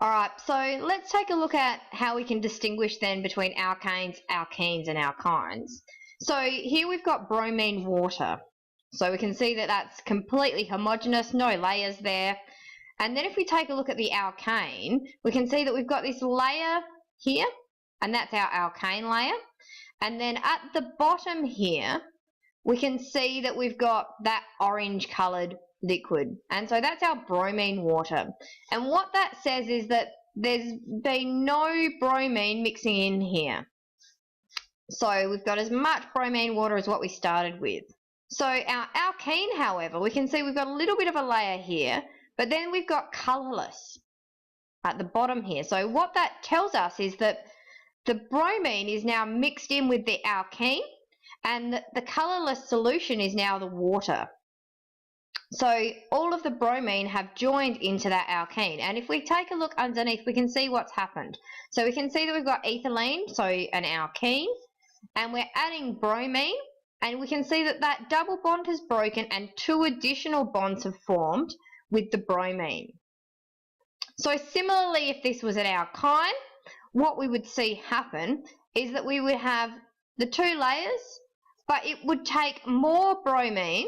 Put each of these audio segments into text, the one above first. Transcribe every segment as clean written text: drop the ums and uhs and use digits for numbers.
Alright, so let's take a look at how we can distinguish then between alkanes, alkenes and alkynes. So here we've got bromine water. So we can see that that's completely homogeneous, no layers there. And then if we take a look at the alkane, we can see that we've got this layer here, and that's our alkane layer. And then at the bottom here, we can see that we've got that orange coloured liquid. And so that's our bromine water. And what that says is that there's been no bromine mixing in here. So we've got as much bromine water as what we started with. So our alkene, however, we can see we've got a little bit of a layer here, but then we've got colourless at the bottom here. So what that tells us is that the bromine is now mixed in with the alkene, and the colourless solution is now the water. So all of the bromine have joined into that alkene, and if we take a look underneath, we can see what's happened. So we can see that we've got ethylene, so an alkene, and we're adding bromine, and we can see that that double bond has broken and two additional bonds have formed with the bromine. So similarly, if this was an alkyne, what we would see happen is that we would have the two layers, but it would take more bromine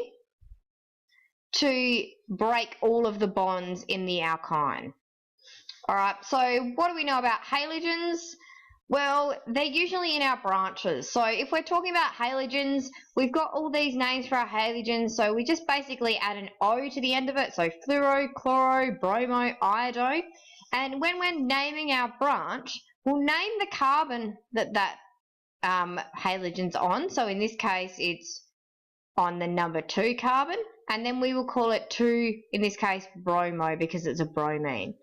to break all of the bonds in the alkyne. Alright, so what do we know about halogens? Well, they're usually in our branches. So if we're talking about halogens, we've got all these names for our halogens, so we just basically add an O to the end of it, so fluoro, chloro, bromo, iodo. And when we're naming our branch, we'll name the carbon that halogen's on. So in this case, it's on the number 2 carbon, and then we will call it 2, in this case, bromo, because it's a bromine.